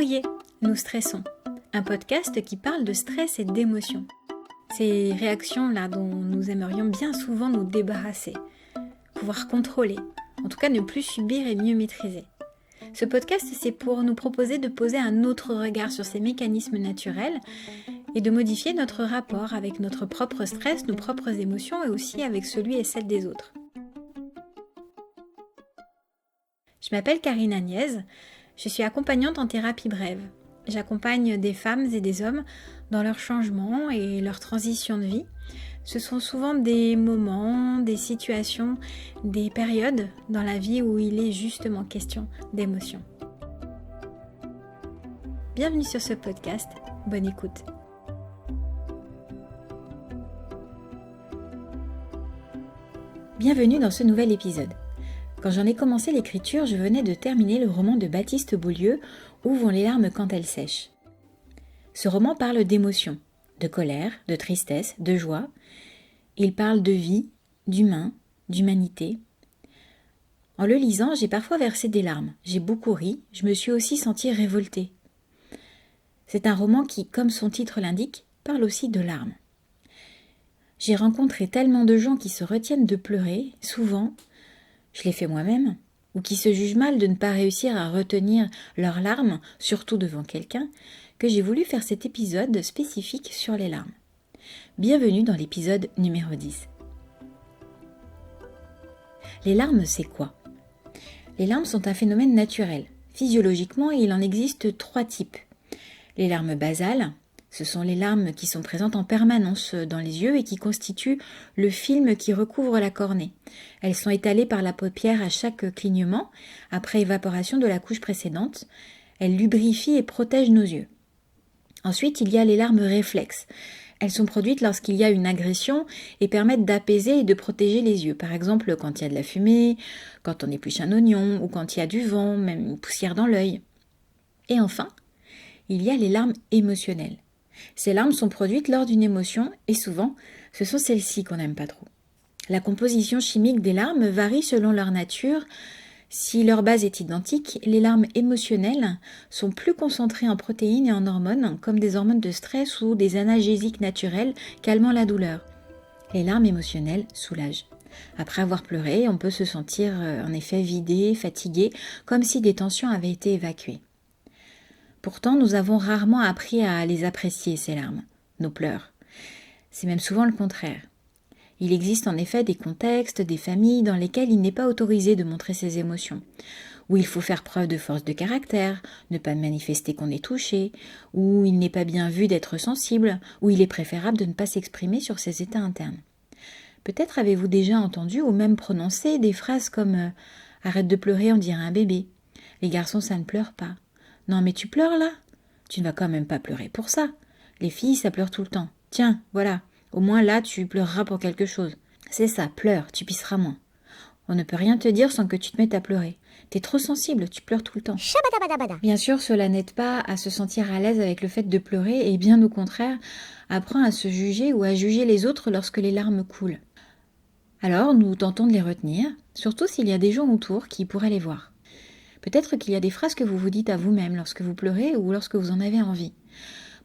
Courrier, nous stressons, un podcast qui parle de stress et d'émotions. Ces réactions-là dont nous aimerions bien souvent nous débarrasser, pouvoir contrôler, en tout cas ne plus subir et mieux maîtriser. Ce podcast, c'est pour nous proposer de poser un autre regard sur ces mécanismes naturels et de modifier notre rapport avec notre propre stress, nos propres émotions et aussi avec celui et celle des autres. Je m'appelle Karine Agnès, je suis accompagnante en thérapie brève. J'accompagne des femmes et des hommes dans leur changement et leur transition de vie. Ce sont souvent des moments, des situations, des périodes dans la vie où il est justement question d'émotions. Bienvenue sur ce podcast, bonne écoute. Bienvenue dans ce nouvel épisode. Quand j'en ai commencé l'écriture, je venais de terminer le roman de Baptiste Beaulieu, Où vont les larmes quand elles sèchent. Ce roman parle d'émotions, de colère, de tristesse, de joie. Il parle de vie, d'humain, d'humanité. En le lisant, j'ai parfois versé des larmes, j'ai beaucoup ri, je me suis aussi sentie révoltée. C'est un roman qui, comme son titre l'indique, parle aussi de larmes. J'ai rencontré tellement de gens qui se retiennent de pleurer, souvent, je l'ai fait moi-même, ou qui se jugent mal de ne pas réussir à retenir leurs larmes, surtout devant quelqu'un, que j'ai voulu faire cet épisode spécifique sur les larmes. Bienvenue dans l'épisode numéro 10. Les larmes, c'est quoi ? Les larmes sont un phénomène naturel. Physiologiquement, il en existe 3 types. Les larmes basales, ce sont les larmes qui sont présentes en permanence dans les yeux et qui constituent le film qui recouvre la cornée. Elles sont étalées par la paupière à chaque clignement, après évaporation de la couche précédente. Elles lubrifient et protègent nos yeux. Ensuite, il y a les larmes réflexes. Elles sont produites lorsqu'il y a une agression et permettent d'apaiser et de protéger les yeux. Par exemple, quand il y a de la fumée, quand on épluche un oignon ou quand il y a du vent, même une poussière dans l'œil. Et enfin, il y a les larmes émotionnelles. Ces larmes sont produites lors d'une émotion et souvent, ce sont celles-ci qu'on n'aime pas trop. La composition chimique des larmes varie selon leur nature. Si leur base est identique, les larmes émotionnelles sont plus concentrées en protéines et en hormones, comme des hormones de stress ou des analgésiques naturels calmant la douleur. Les larmes émotionnelles soulagent. Après avoir pleuré, on peut se sentir en effet vidé, fatigué, comme si des tensions avaient été évacuées. Pourtant, nous avons rarement appris à les apprécier, ces larmes, nos pleurs. C'est même souvent le contraire. Il existe en effet des contextes, des familles dans lesquelles il n'est pas autorisé de montrer ses émotions, où il faut faire preuve de force de caractère, ne pas manifester qu'on est touché, où il n'est pas bien vu d'être sensible, où il est préférable de ne pas s'exprimer sur ses états internes. Peut-être avez-vous déjà entendu ou même prononcé des phrases comme « Arrête de pleurer, on dirait un bébé »,« Les garçons, ça ne pleure pas ». Non mais tu pleures là ? Tu ne vas quand même pas pleurer pour ça. Les filles, ça pleure tout le temps. Tiens, voilà, au moins là, tu pleureras pour quelque chose. C'est ça, pleure, tu pisseras moins. On ne peut rien te dire sans que tu te mettes à pleurer. T'es trop sensible, tu pleures tout le temps. Bien sûr, cela n'aide pas à se sentir à l'aise avec le fait de pleurer et bien au contraire, apprend à se juger ou à juger les autres lorsque les larmes coulent. Alors, nous tentons de les retenir, surtout s'il y a des gens autour qui pourraient les voir. Peut-être qu'il y a des phrases que vous vous dites à vous-même lorsque vous pleurez ou lorsque vous en avez envie.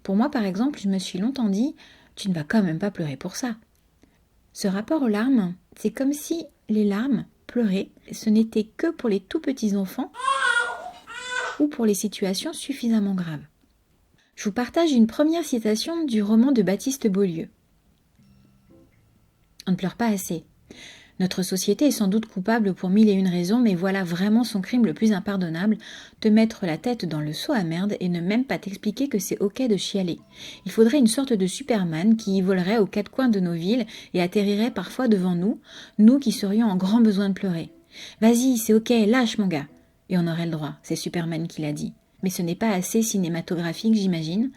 Pour moi, par exemple, je me suis longtemps dit « Tu ne vas quand même pas pleurer pour ça ». Ce rapport aux larmes, c'est comme si les larmes, pleurer, ce n'était que pour les tout petits enfants ou pour les situations suffisamment graves. Je vous partage une première citation du roman de Baptiste Beaulieu. On ne pleure pas assez. Notre société est sans doute coupable pour 1001 raisons, mais voilà vraiment son crime le plus impardonnable, te mettre la tête dans le seau à merde et ne même pas t'expliquer que c'est ok de chialer. Il faudrait une sorte de Superman qui volerait aux 4 coins de nos villes et atterrirait parfois devant nous, nous qui serions en grand besoin de pleurer. Vas-y, c'est ok, lâche mon gars. Et on aurait le droit, c'est Superman qui l'a dit. Mais ce n'est pas assez cinématographique, j'imagine.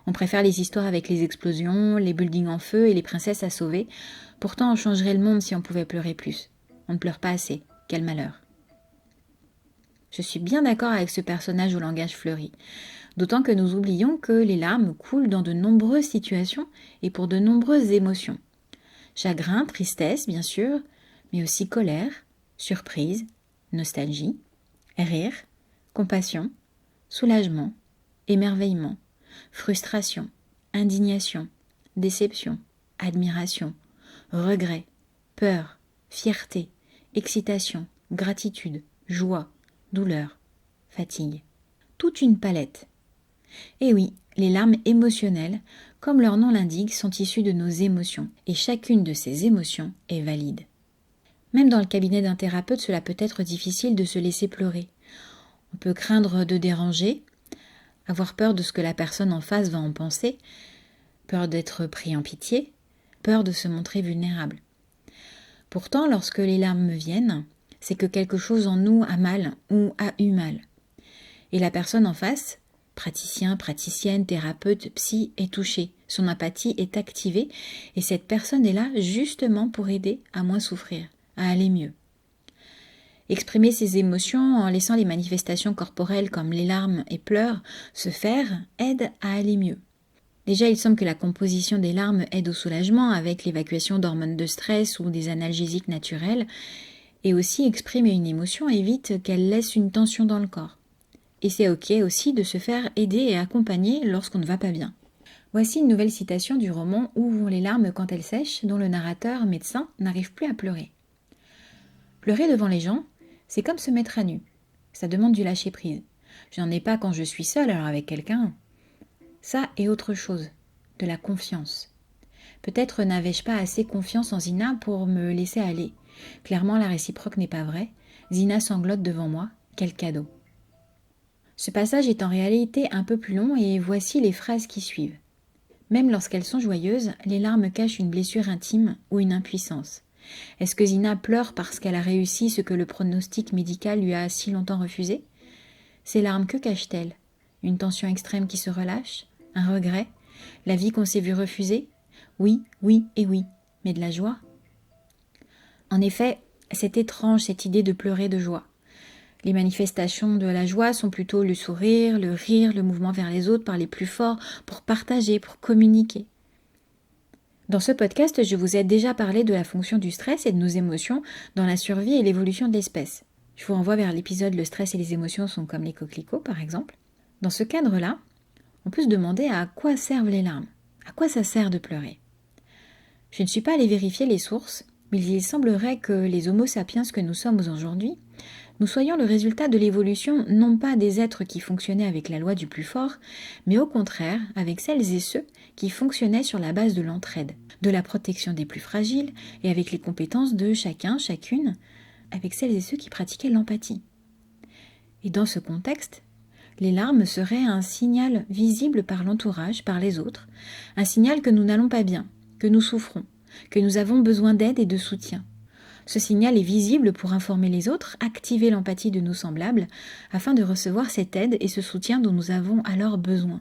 On préfère les histoires avec les explosions, les buildings en feu et les princesses à sauver. Pourtant, on changerait le monde si on pouvait pleurer plus. On ne pleure pas assez. Quel malheur. Je suis bien d'accord avec ce personnage au langage fleuri. D'autant que nous oublions que les larmes coulent dans de nombreuses situations et pour de nombreuses émotions. Chagrin, tristesse, bien sûr, mais aussi colère, surprise, nostalgie, rire, compassion, soulagement, émerveillement, frustration, indignation, déception, admiration, regret, peur, fierté, excitation, gratitude, joie, douleur, fatigue. Toute une palette. Et oui, les larmes émotionnelles, comme leur nom l'indique, sont issues de nos émotions, et chacune de ces émotions est valide. Même dans le cabinet d'un thérapeute, cela peut être difficile de se laisser pleurer. On peut craindre de déranger, avoir peur de ce que la personne en face va en penser, peur d'être pris en pitié, peur de se montrer vulnérable. Pourtant, lorsque les larmes me viennent, c'est que quelque chose en nous a mal ou a eu mal. Et la personne en face, praticien, praticienne, thérapeute, psy, est touchée. Son empathie est activée et cette personne est là justement pour aider à moins souffrir, à aller mieux. Exprimer ses émotions en laissant les manifestations corporelles comme les larmes et pleurs se faire aide à aller mieux. Déjà, il semble que la composition des larmes aide au soulagement avec l'évacuation d'hormones de stress ou des analgésiques naturels et aussi exprimer une émotion évite qu'elle laisse une tension dans le corps. Et c'est ok aussi de se faire aider et accompagner lorsqu'on ne va pas bien. Voici une nouvelle citation du roman Où vont les larmes quand elles sèchent, dont le narrateur, médecin, n'arrive plus à pleurer. Pleurer devant les gens, c'est comme se mettre à nu. Ça demande du lâcher-prise. Je n'en ai pas quand je suis seule, alors avec quelqu'un. Ça est autre chose, de la confiance. Peut-être n'avais-je pas assez confiance en Zina pour me laisser aller. Clairement, la réciproque n'est pas vraie. Zina sanglote devant moi. Quel cadeau. Ce passage est en réalité un peu plus long et voici les phrases qui suivent. Même lorsqu'elles sont joyeuses, les larmes cachent une blessure intime ou une impuissance. Est-ce que Zina pleure parce qu'elle a réussi ce que le pronostic médical lui a si longtemps refusé ? Ces larmes, que cachent-elles ? Une tension extrême qui se relâche ? Un regret ? La vie qu'on s'est vu refuser ? Oui, oui et oui, mais de la joie ? En effet, c'est étrange cette idée de pleurer de joie. Les manifestations de la joie sont plutôt le sourire, le rire, le mouvement vers les autres, parler plus fort, pour partager, pour communiquer. Dans ce podcast, je vous ai déjà parlé de la fonction du stress et de nos émotions dans la survie et l'évolution de l'espèce. Je vous renvoie vers l'épisode « Le stress et les émotions sont comme les coquelicots » par exemple. Dans ce cadre-là, on peut se demander à quoi servent les larmes, à quoi ça sert de pleurer. Je ne suis pas allée vérifier les sources, mais il semblerait que les homo sapiens que nous sommes aujourd'hui, nous soyons le résultat de l'évolution non pas des êtres qui fonctionnaient avec la loi du plus fort, mais au contraire avec celles et ceux qui fonctionnaient sur la base de l'entraide, de la protection des plus fragiles et avec les compétences de chacun, chacune, avec celles et ceux qui pratiquaient l'empathie. Et dans ce contexte, les larmes seraient un signal visible par l'entourage, par les autres, un signal que nous n'allons pas bien, que nous souffrons, que nous avons besoin d'aide et de soutien. Ce signal est visible pour informer les autres, activer l'empathie de nos semblables, afin de recevoir cette aide et ce soutien dont nous avons alors besoin.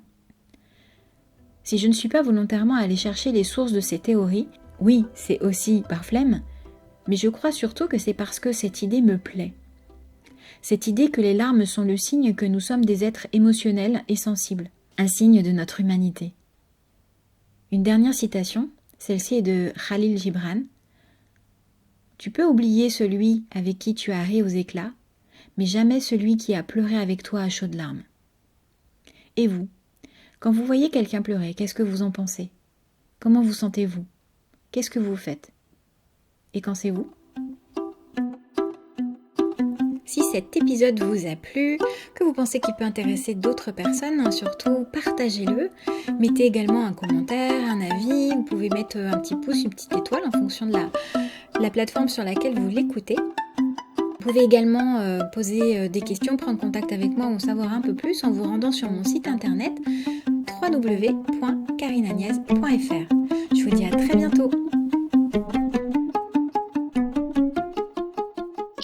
Si je ne suis pas volontairement allée chercher les sources de ces théories, oui, c'est aussi par flemme, mais je crois surtout que c'est parce que cette idée me plaît. Cette idée que les larmes sont le signe que nous sommes des êtres émotionnels et sensibles, un signe de notre humanité. Une dernière citation, celle-ci est de Khalil Gibran. Tu peux oublier celui avec qui tu as ri aux éclats, mais jamais celui qui a pleuré avec toi à chaudes larmes. Et vous, quand vous voyez quelqu'un pleurer, qu'est-ce que vous en pensez ? Comment vous sentez-vous ? Qu'est-ce que vous faites ? Et quand c'est vous ? Si cet épisode vous a plu, que vous pensez qu'il peut intéresser d'autres personnes, surtout partagez-le. Mettez également un commentaire, un avis, vous pouvez mettre un petit pouce, une petite étoile en fonction de la plateforme sur laquelle vous l'écoutez. Vous pouvez également poser des questions, prendre contact avec moi ou en savoir un peu plus en vous rendant sur mon site internet www.karinagnès.fr. Je vous dis à très bientôt.